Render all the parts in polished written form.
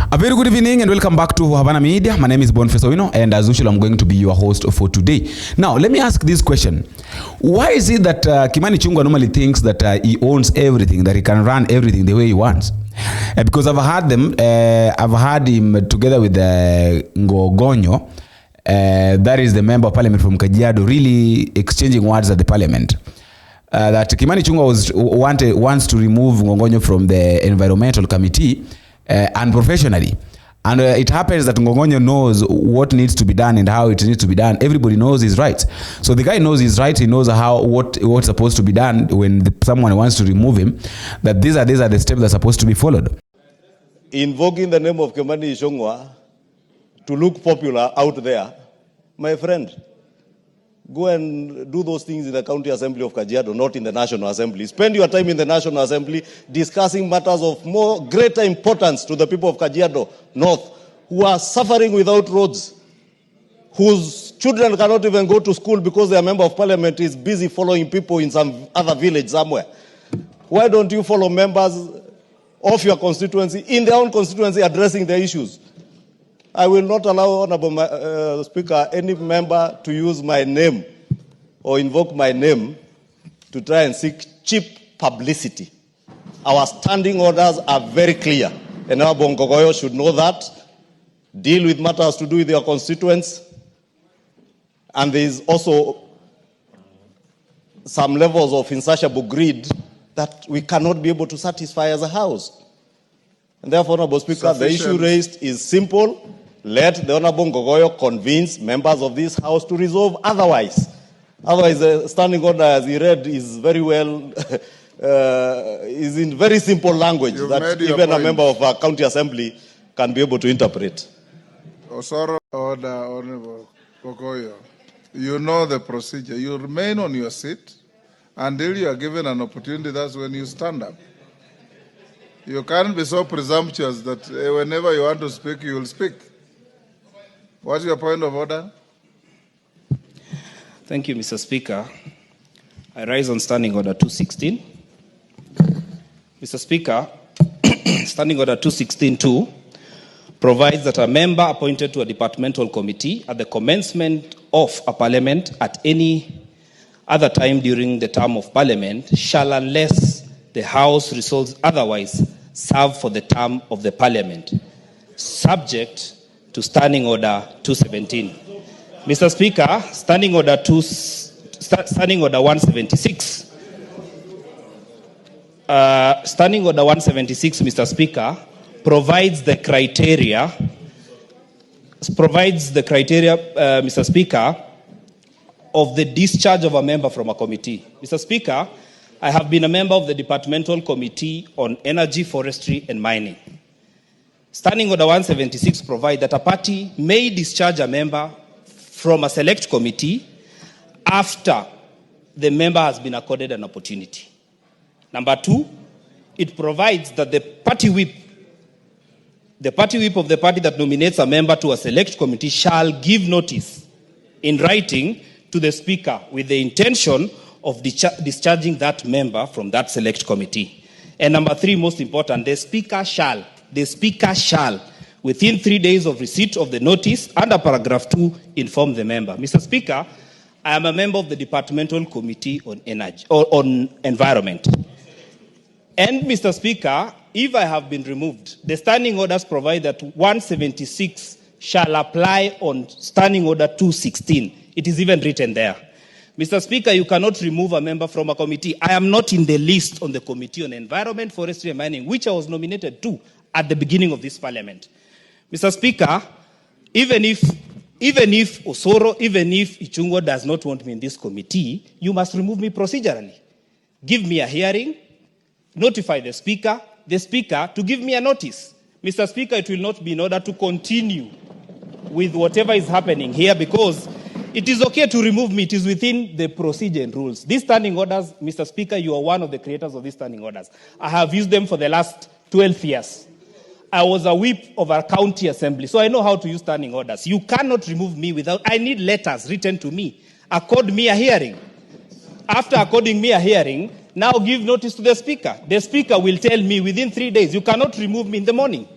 A very good evening and welcome back to Havana Media. My name is Boniface Owino and as usual I'm going to be your host for today. Now let me ask this question. Why is it that Kimani Ichungwa normally thinks that he owns everything, that he can run everything the way he wants? Because I've had him together with Ngogoyo, that is the member of parliament from Kajiado, really exchanging words at the parliament. That Kimani Ichungwa wants to remove Ngogoyo from the environmental committee unprofessionally. And it happens that Ngogoyo knows what needs to be done and how it needs to be done. Everybody knows his rights. So the guy knows his rights. He knows what's supposed to be done when someone wants to remove him. That these are the steps that are supposed to be followed. Invoking the name of Kimani Ichungwa to look popular out there, my friend, go and do those things in the County Assembly of Kajiado, not in the National Assembly. Spend your time in the National Assembly discussing matters of greater importance to the people of Kajiado North, who are suffering without roads, whose children cannot even go to school because their member of parliament is busy following people in some other village somewhere. Why don't you follow members of your constituency in their own constituency addressing their issues? I will not allow, Honorable Speaker, any member to use my name or invoke my name to try and seek cheap publicity. Our standing orders are very clear. And Honorable Ngogoyo should know that. Deal with matters to do with your constituents. And there is also some levels of insatiable greed that we cannot be able to satisfy as a house. And therefore, Honorable Speaker, the issue raised is simple. Let the Honorable Ngogoyo convince members of this House to resolve otherwise. Otherwise, the standing order, as he read, is very well, is in very simple language that even a member of a county assembly can be able to interpret. Osoro order, Honorable Ngogoyo. You know the procedure. You remain on your seat until you are given an opportunity. That's when you stand up. You can't be so presumptuous that whenever you want to speak, you will speak. What's your point of order? Thank you, Mr. Speaker. I rise on Standing Order 216. Mr. Speaker, Standing Order 216.2 provides that a member appointed to a departmental committee at the commencement of a parliament at any other time during the term of parliament shall, unless the House resolves otherwise, serve for the term of the parliament, subject to Standing Order 217. Mr. Speaker, Standing Order 176. Standing Order 176, Mr. Speaker, provides the criteria, Mr. Speaker, of the discharge of a member from a committee. Mr. Speaker, I have been a member of the Departmental Committee on Energy, Forestry and Mining. Standing Order 176 provides that a party may discharge a member from a select committee after the member has been accorded an opportunity. Number two, it provides that the party whip of the party that nominates a member to a select committee shall give notice in writing to the Speaker with the intention of discharging that member from that select committee. And number three, most important, the Speaker shall, within 3 days of receipt of the notice, under paragraph 2, inform the member. Mr. Speaker, I am a member of the Departmental Committee on Energy or on Environment. And Mr. Speaker, if I have been removed, the standing orders provide that 176 shall apply on Standing Order 216. It is even written there. Mr. Speaker, you cannot remove a member from a committee. I am not in the list on the Committee on Environment, Forestry and Mining, which I was nominated to at the beginning of this parliament. Mr. Speaker, even if Ichungwa does not want me in this committee, you must remove me procedurally. Give me a hearing, notify the Speaker to give me a notice. Mr. Speaker, it will not be in order to continue with whatever is happening here because it is okay to remove me. It is within the procedure and rules. These standing orders, Mr. Speaker, you are one of the creators of these standing orders. I have used them for the last 12 years. I was a whip of a county assembly, so I know how to use standing orders. You cannot remove me without, I need letters written to me. Accord me a hearing. After according me a hearing, now give notice to the Speaker. The Speaker will tell me within 3 days, you cannot remove me in the morning.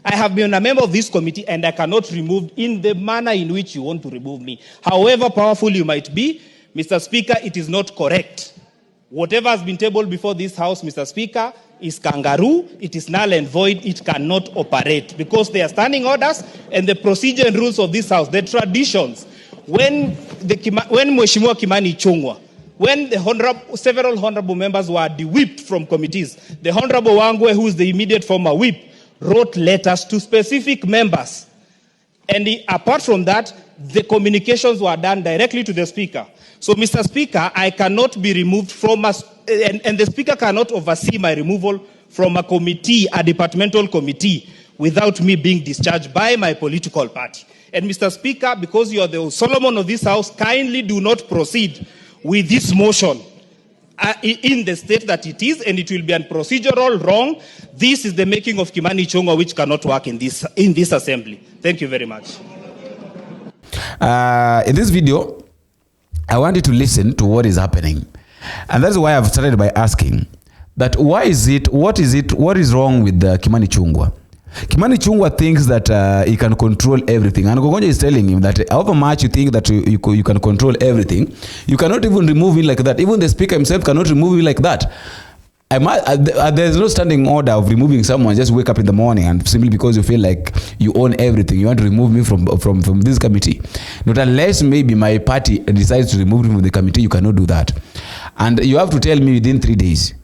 I have been a member of this committee and I cannot remove in the manner in which you want to remove me. However powerful you might be, Mr. Speaker, it is not correct. Whatever has been tabled before this House, Mr. Speaker, is kangaroo, it is null and void, it cannot operate because they are standing orders and the procedure and rules of this House, the traditions. When Mheshimiwa Kimani Ichungwa, when several honorable members were de-whipped from committees, the Honorable Wangwe, who is the immediate former whip, wrote letters to specific members. And apart from that, the communications were done directly to the Speaker. So, Mr. Speaker, I cannot be removed from and the Speaker cannot oversee my removal from a committee, a departmental committee, without me being discharged by my political party. And Mr. Speaker, because you are the Solomon of this House, kindly do not proceed with this motion in the state that it is, and it will be a procedural wrong. This is the making of Kimani Ichungwa, which cannot work in this assembly. Thank you very much. In this video, I want you to listen to what is happening. And that's why I've started by asking that what is wrong with Kimani Ichungwa? Kimani Ichungwa thinks that he can control everything. And Ngogoyo is telling him that however much you think that you can control everything, you cannot even remove him like that. Even the Speaker himself cannot remove him like that. There's no standing order of removing someone. Just wake up in the morning and simply because you feel like you own everything, you want to remove me from this committee. Not unless maybe my party decides to remove me from the committee, you cannot do that. And you have to tell me within 3 days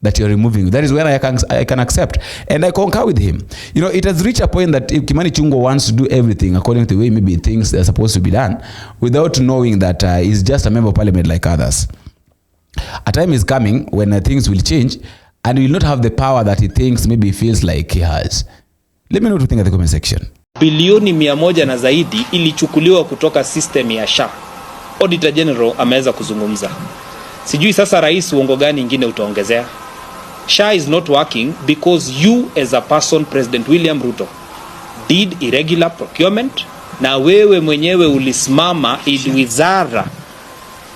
that you're removing. That is where I can accept. And I concur with him. You know, it has reached a point that if Kimani Ichungwa wants to do everything according to the way maybe things are supposed to be done, without knowing that he's just a member of parliament like others. A time is coming when things will change and he will not have the power that he thinks maybe he feels like he has. Let me know what you think in the comment section. Bilioni 100 na zaidi ilichukuliwa kutoka system ya SHA. Auditor General ameweza kuzungumza. Sijui sasa rais uongo gani ingine utaongezea. SHA is not working because you as a person, President William Ruto, did irregular procurement na wewe mwenyewe ulisimama ili wizara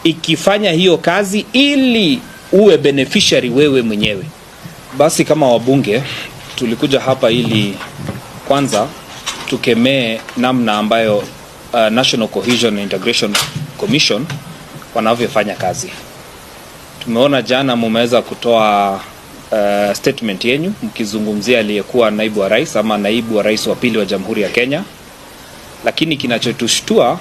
ikifanya hiyo kazi ili uwe beneficiary wewe mwenyewe. Basi kama wabunge tulikuja hapa ili kwanza tukemee namna ambayo National Cohesion and Integration Commission wanavyofanya kazi. Tumeona jana mumeweza kutoa statement yenu mkizungumzia aliyekuwa naibu wa rais ama naibu wa rais wa pili wa Jamhuri ya Kenya. Lakini kinachotushtua,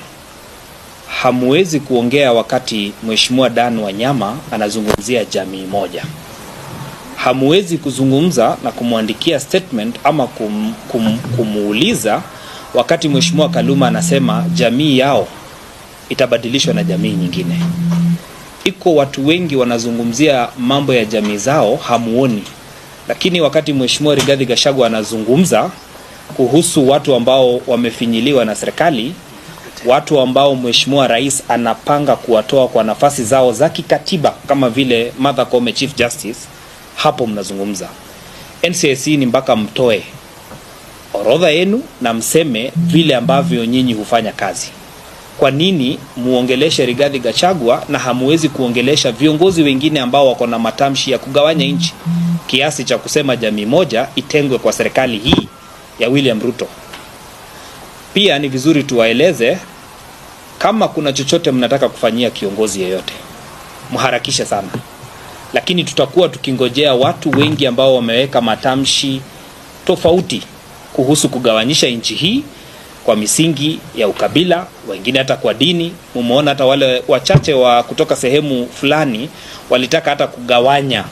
hamuwezi kuongea wakati Mheshimiwa Dan Wanyama anazungumzia jamii moja. Hamuwezi kuzungumza na kumwandikia statement ama kumuuliza wakati Mheshimiwa Kaluma anasema jamii yao itabadilishwa na jamii nyingine. Iko watu wengi wanazungumzia mambo ya jamii zao hamuoni. Lakini wakati Mheshimiwa Rigathi Gachagua anazungumza kuhusu watu ambao wamefinyiliwa na serikali, watu ambao Mheshimiwa Rais anapanga kuwatoa kwa nafasi zao za kikatiba kama vile Martha Koome Chief Justice, hapo mnazungumza. NCIC ni mpaka mtoe orodha yenu na mseme vile ambavyo nyinyi hufanya kazi. Kwa nini muongeleshe Rigathi Gachagua na hamuwezi kuongelesha viongozi wengine ambao wako na matamshi ya kugawanya nchi kiasi cha kusema jamii moja itengwe kwa serikali hii ya William Ruto? Pia ni vizuri tuwaeleze kama kuna chochote mnataka kufanyia kiongozi yeyote, mharakishe sana. Lakini tutakuwa tukingojea watu wengi ambao wameweka matamshi tofauti kuhusu kugawanyisha nchi hii kwa misingi ya ukabila, wengine hata kwa dini. Mumeona hata wale wachache wa kutoka sehemu fulani walitaka hata kugawanya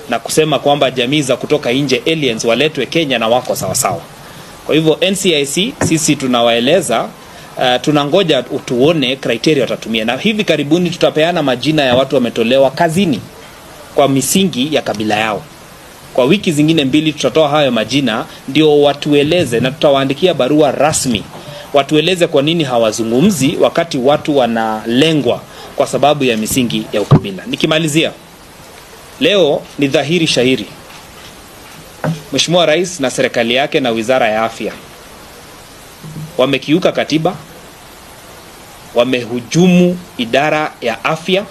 na kusema kwamba jamii za kutoka nje aliens waletwe Kenya na wako sawa sawa. Kwa hivyo NCIC sisi tunawaeleza, tunangoja utuone criteria watatumia, na hivi karibuni tutapeana majina ya watu wametolewa kazini kwa misingi ya kabila yao. Kwa wiki zingine 2 tutatoa hayo majina ndio watueleze, na tutawaandikia barua rasmi watueleze kwa nini hawazungumzi wakati watu wanalengwa kwa sababu ya misingi ya ukabila. Nikimalizia, leo ni dhahiri shahiri Mheshimiwa Rais na serikali yake na Wizara ya Afya wamekiuka katiba, wamehujumu idara ya afya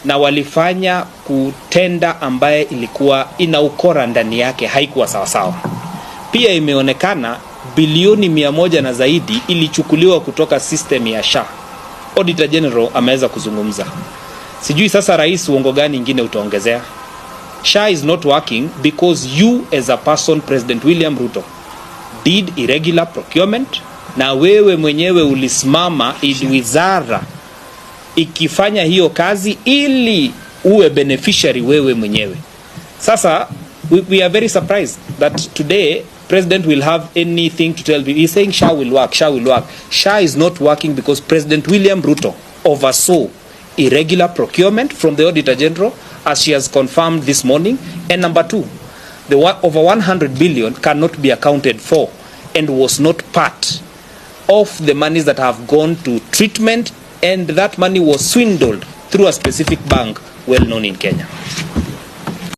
na walifanya kutenda ambaye ilikuwa ina ukora ndani yake, haikuwa sawa sawa. Pia imeonekana bilioni 100 na zaidi ilichukuliwa kutoka system ya SHA. Auditor General ameweza kuzungumza. Sijui sasa rais uongo gani ingine utaongezea. SHA is not working because you as a person, President William Ruto, did irregular procurement, na wewe mwenyewe ulisimama wizara ikifanya hiyo kazi ili uwe beneficiary wewe mwenyewe. Sasa we are very surprised that today President will have anything to tell me. He's saying SHA will work, SHA will work. SHA is not working because President William Ruto oversaw irregular procurement from the Auditor General, as she has confirmed this morning. And number two, the over 100 billion cannot be accounted for and was not part of the monies that have gone to treatment, and that money was swindled through a specific bank well known in Kenya.